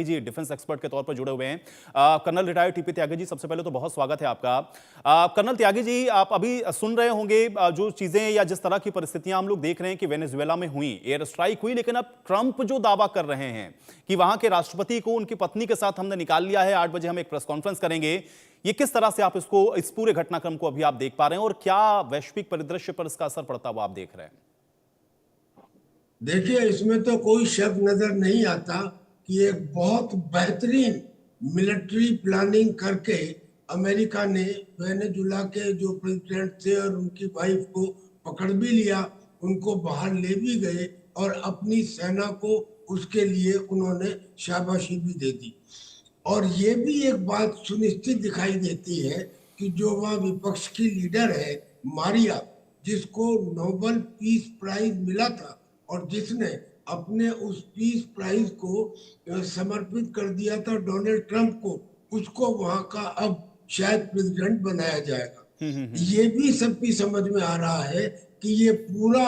जी defence expert के तौर पर जुड़े हुए हैं। Colonel retired TP Tyagi ji, सबसे पहले तो बहुत स्वागत है आपका। कर्नल त्यागी जी, आप अभी सुन रहे होंगे जो चीजें या जिस तरह की परिस्थितियां हम लोग देख रहे हैं कि वेनेजुएला में हुई, एयर स्ट्राइक हुई, लेकिन अब ट्रंप जो दावा कर रहे हैं कि वहां के राष्ट्रपति को उनकी पत्नी के साथ हमने निकाल लिया है, 8 बजे हम एक प्रेस कॉन्फ्रेंस करेंगे, ये किस तरह से आप इस पूरे घटनाक्रम को अभी आप देख पा रहे हैं और क्या वैश्विक परिदृश्य पर इसका असर पड़ता हुआ आप देख रहे हैं? देखिए, इसमें तो कोई शक नजर नहीं आता कि एक बहुत बेहतरीन मिलिट्री प्लानिंग करके अमेरिका ने वेनेजुला के जो प्रेसिडेंट थे और उनकी वाइफ को पकड़ भी लिया, उनको बाहर ले भी गए और अपनी सेना को उसके लिए उन्होंने शाबाशी भी दे दी। और ये भी एक बात सुनिश्चित दिखाई देती है कि जो वहाँ विपक्ष की लीडर है मारिया, जिसको नोबेल पीस प्राइज मिला था और जिसने अपने उस पीस प्राइज को समर्पित कर दिया था डोनाल्ड ट्रंप को, उसको वहां का अब शायद प्रेसिडेंट बनाया जाएगा। ये भी सबकी समझ में आ रहा है कि ये पूरा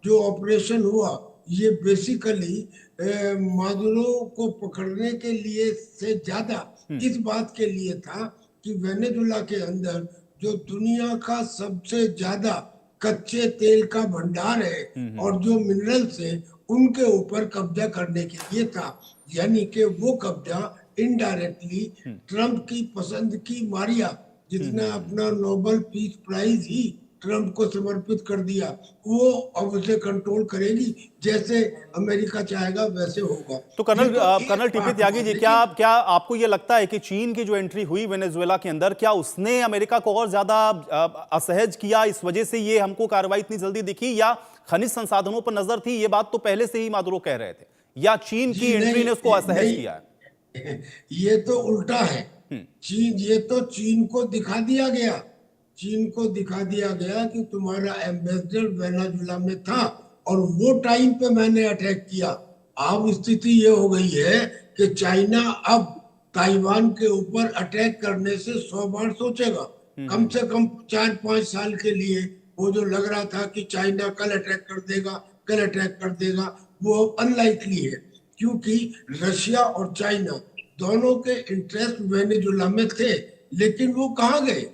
जो ऑपरेशन हुआ ये बेसिकली मादुरो को पकड़ने के लिए से ज्यादा इस बात के लिए था कि वेनेजुला के अंदर जो दुनिया का सबसे ज्यादा कच्चे तेल का भंडार है और जो मिनरल्स है उनके ऊपर कब्जा करने के लिए था। यानी कि वो कब्जा इनडायरेक्टली ट्रंप की पसंद की मारिया, जिसने अपना नोबेल पीस प्राइज ही ट्रंप को समर्पित कर दिया, वो अब उसे कंट्रोल करेगी। जैसे अमेरिका चाहेगा वैसे होगा। तो कर्नल टीपी त्यागी जी, क्या आपको यह लगता है कि चीन की जो एंट्री हुई वेनेजुएला के अंदर, क्या उसने अमेरिका को और ज्यादा असहज किया, इस वजह से ये हमको कार्रवाई इतनी जल्दी दिखी, या खनिज संसाधनों पर नजर थी, ये बात तो पहले से ही मादुरो कह रहे थे, या चीन की एंट्री ने उसको असहज किया है? ये तो उल्टा है। ये तो चीन को दिखा दिया गया, चीन को दिखा दिया गया कि तुम्हारा एम्बेसडर वेनेजुएला में था और वो टाइम पे मैंने अटैक किया। अब स्थिति ये हो गई है कि चाइना अब ताइवान के ऊपर अटैक करने से 100 बार सोचेगा। कम से कम 4-5 साल के लिए वो जो लग रहा था कि चाइना कल अटैक कर देगा, कल अटैक कर देगा, वो अनलाइकली है, क्योंकि रशिया और चाइना दोनों के इंटरेस्ट वेनेजुएला में थे। लेकिन वो कहाँ गए?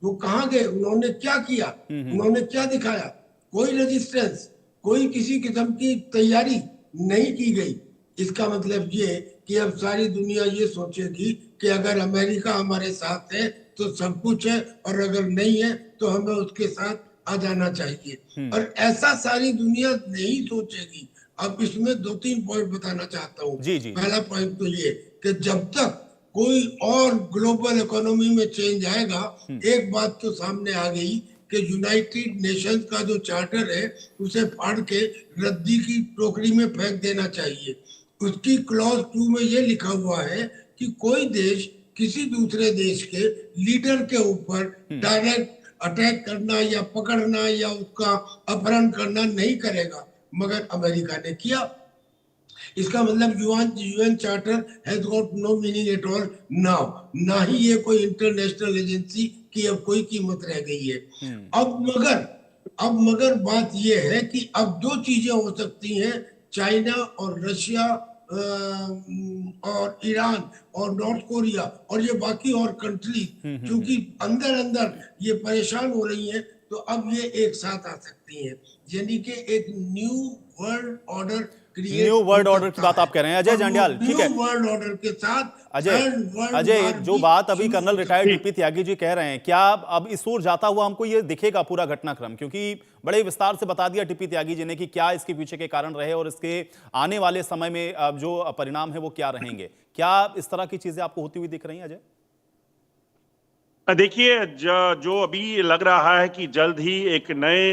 वो कहाँ गए? उन्होंने क्या किया? उन्होंने क्या दिखाया? कोई रेजिस्टेंस, कोई किसी किस्म की तैयारी नहीं की गई। इसका मतलब ये कि अब सारी दुनिया ये सोचेगी कि अगर अमेरिका हमारे साथ है तो सब कुछ है, और अगर नहीं है तो हमें उसके साथ आ जाना चाहिए। और ऐसा सारी दुनिया नहीं सोचेगी। अब इसमें 2-3 पॉइंट बताना चाहता हूँ। पहला पॉइंट तो ये कि जब तक कोई और ग्लोबल इकोनॉमी में चेंज आएगा, एक बात तो सामने आ गई कि यूनाइटेड नेशंस का जो चार्टर है उसे फाड़ के रद्दी की टोकरी में फेंक देना चाहिए। उसकी क्लॉज 2 में ये लिखा हुआ है कि कोई देश किसी दूसरे देश के लीडर के ऊपर डायरेक्ट अटैक करना या पकड़ना या उसका अपहरण करना नहीं करेगा, मगर अमेरिका ने किया। इसका मतलब UN charter has got no meaning at all now. ना ही ये कोई इंटरनेशनल एजेंसी की अब कोई कीमत रह गई है। अब मगर बात ये है कि अब 2 चीजें हो सकती हैं, चाइना और रशिया और ईरान और नॉर्थ कोरिया और ये बाकी और कंट्रीज, क्योंकि अंदर अंदर ये परेशान हो रही हैं, तो अब ये एक साथ आ सकती हैं। यानी कि एक न्यू वर्ल्ड ऑर्डर की बात आप कह रहे हैं अजय जांड्याल, ठीक है। वर्ल्ड ऑर्डर के साथ अजय जो बात अभी colonel retired TP Tyagi ji कह रहे हैं, क्या अब इस ओर जाता हुआ हमको ये दिखेगा पूरा घटनाक्रम? क्योंकि बड़े विस्तार से बता दिया टीपी त्यागी जी ने कि क्या इसके पीछे के कारण रहे और इसके आने वाले समय में जो परिणाम है वो क्या रहेंगे। क्या इस तरह की चीजें आपको होती हुई दिख रही हैं अजय? देखिए, जो अभी लग रहा है कि जल्द ही एक नए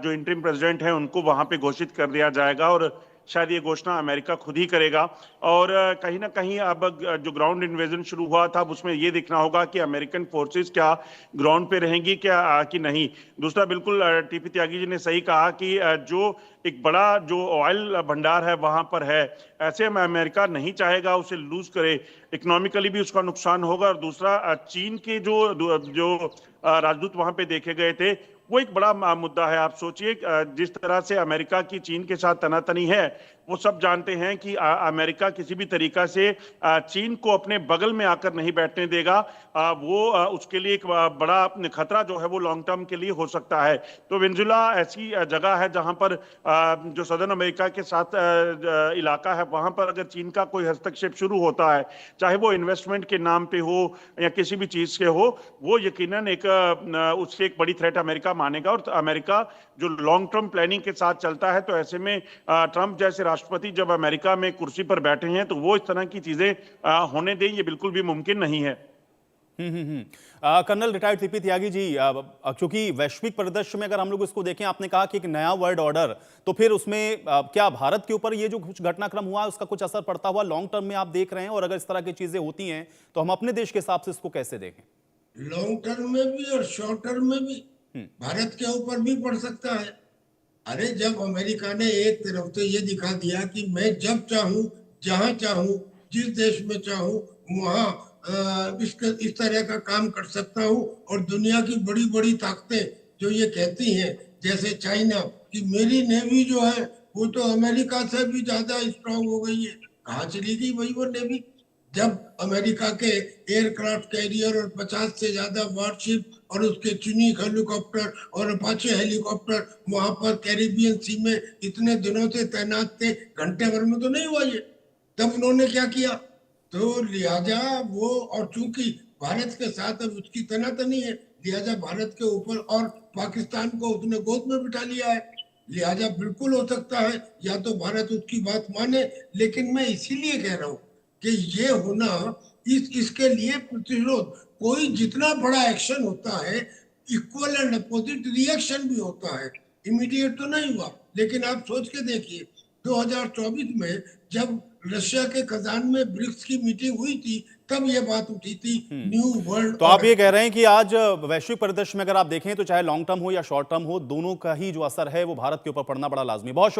जो इंटरिम प्रेसिडेंट हैं उनको वहां पे घोषित कर दिया जाएगा और शायद ये घोषणा अमेरिका खुद ही करेगा। और कहीं ना कहीं अब जो ग्राउंड इन्वेजन शुरू हुआ था उसमें ये देखना होगा कि अमेरिकन फोर्सेस क्या ग्राउंड पे रहेंगी क्या कि नहीं। दूसरा, बिल्कुल टीपी त्यागी जी ने सही कहा कि जो एक बड़ा जो ऑयल भंडार है वहां पर है, ऐसे में अमेरिका नहीं चाहेगा उसे लूज करे, इकोनॉमिकली भी उसका नुकसान होगा। और दूसरा, चीन के जो राजदूत वहां पे देखे गए थे वो एक बड़ा मुद्दा है। आप सोचिए जिस तरह से अमेरिका की चीन के साथ तनातनी है, वो सब जानते हैं कि अमेरिका किसी भी तरीका से चीन को अपने बगल में आकर नहीं बैठने देगा। उसके लिए एक बड़ा खतरा जो है वो लॉन्ग टर्म के लिए हो सकता है। तो वेनेजुएला ऐसी जगह है जहां पर जो सदर्न अमेरिका के साथ इलाका है, वहां पर अगर चीन का कोई हस्तक्षेप शुरू होता है, चाहे वो इन्वेस्टमेंट के नाम पे हो या किसी भी चीज के हो, वो यकीनन उससे एक बड़ी थ्रेट अमेरिका मानेगा। और अमेरिका जो लॉन्ग टर्म प्लानिंग के साथ चलता है, तो ऐसे में ट्रंप जैसे राष्ट्रपति जब अमेरिका में कुर्सी पर बैठे हैं, तो वो इस तरह की चीजें होने दें, ये बिल्कुल भी मुमकिन नहीं है। Colonel retired CP Tyagi ji, क्योंकि वैश्विक परिदृश्य में अगर हम लोग इसको देखें, आपने कहा कि एक नया वर्ल्ड ऑर्डर, तो फिर उसमें क्या भारत के ऊपर ये जो कुछ घटनाक्रम हुआ है उसका कुछ असर पड़ता हुआ लॉन्ग टर्म में आप देख रहे हैं? और अगर इस तरह की चीजें होती हैं तो हम अपने देश के हिसाब से इसको कैसे देखें? लॉन्ग टर्म में भी और शॉर्ट टर्म में भी भारत के ऊपर भी पड़ सकता है। अरे जब अमेरिका ने एक तरफ से ये दिखा दिया कि मैं जब चाहूं, जहां चाहूं, जिस देश में चाहूं वहां इस तरह का काम कर सकता हूं, और दुनिया की बड़ी बड़ी ताकतें जो ये कहती हैं, जैसे चाइना, कि मेरी नेवी जो है वो तो अमेरिका से भी ज्यादा स्ट्रांग हो गई है, कहाँ चली गई वही वो नेवी? जब अमेरिका के एयरक्राफ्ट कैरियर और 50 से ज्यादा वारशिप और उसके चुनिक हेलीकॉप्टर और अपाचे हेलीकॉप्टर वहां पर कैरिबियन सी में इतने दिनों से तैनात थे, घंटे भर में तो नहीं हुआ ये। तब उन्होंने क्या किया? तो लिहाजा वो, और चूंकि भारत के साथ अब उसकी तनातनी है, लिहाजा भारत के ऊपर और पाकिस्तान को उसने गोद में बिठा लिया है। लिहाजा बिल्कुल हो सकता है या तो भारत उसकी बात माने, लेकिन मैं इसीलिए कह रहा हूं कि ये होना, इसके लिए प्रतिरोध, कोई जितना बड़ा एक्शन होता है, इक्वल एंड अपोजिट रिएक्शन भी होता है। इमीडिएट तो नहीं हुआ, लेकिन आप सोच के देखिए 2024 में जब रशिया के कजान में ब्रिक्स की मीटिंग हुई थी, तब ये बात उठी थी न्यू वर्ल्ड। तो आप ये कह रहे हैं कि आज वैश्विक परिदृश्य में अगर आप देखें तो चाहे लॉन्ग टर्म हो या शॉर्ट टर्म हो, दोनों का ही जो असर है वो भारत के ऊपर पड़ना बड़ा लाजमी। बहुत शुक्रिया।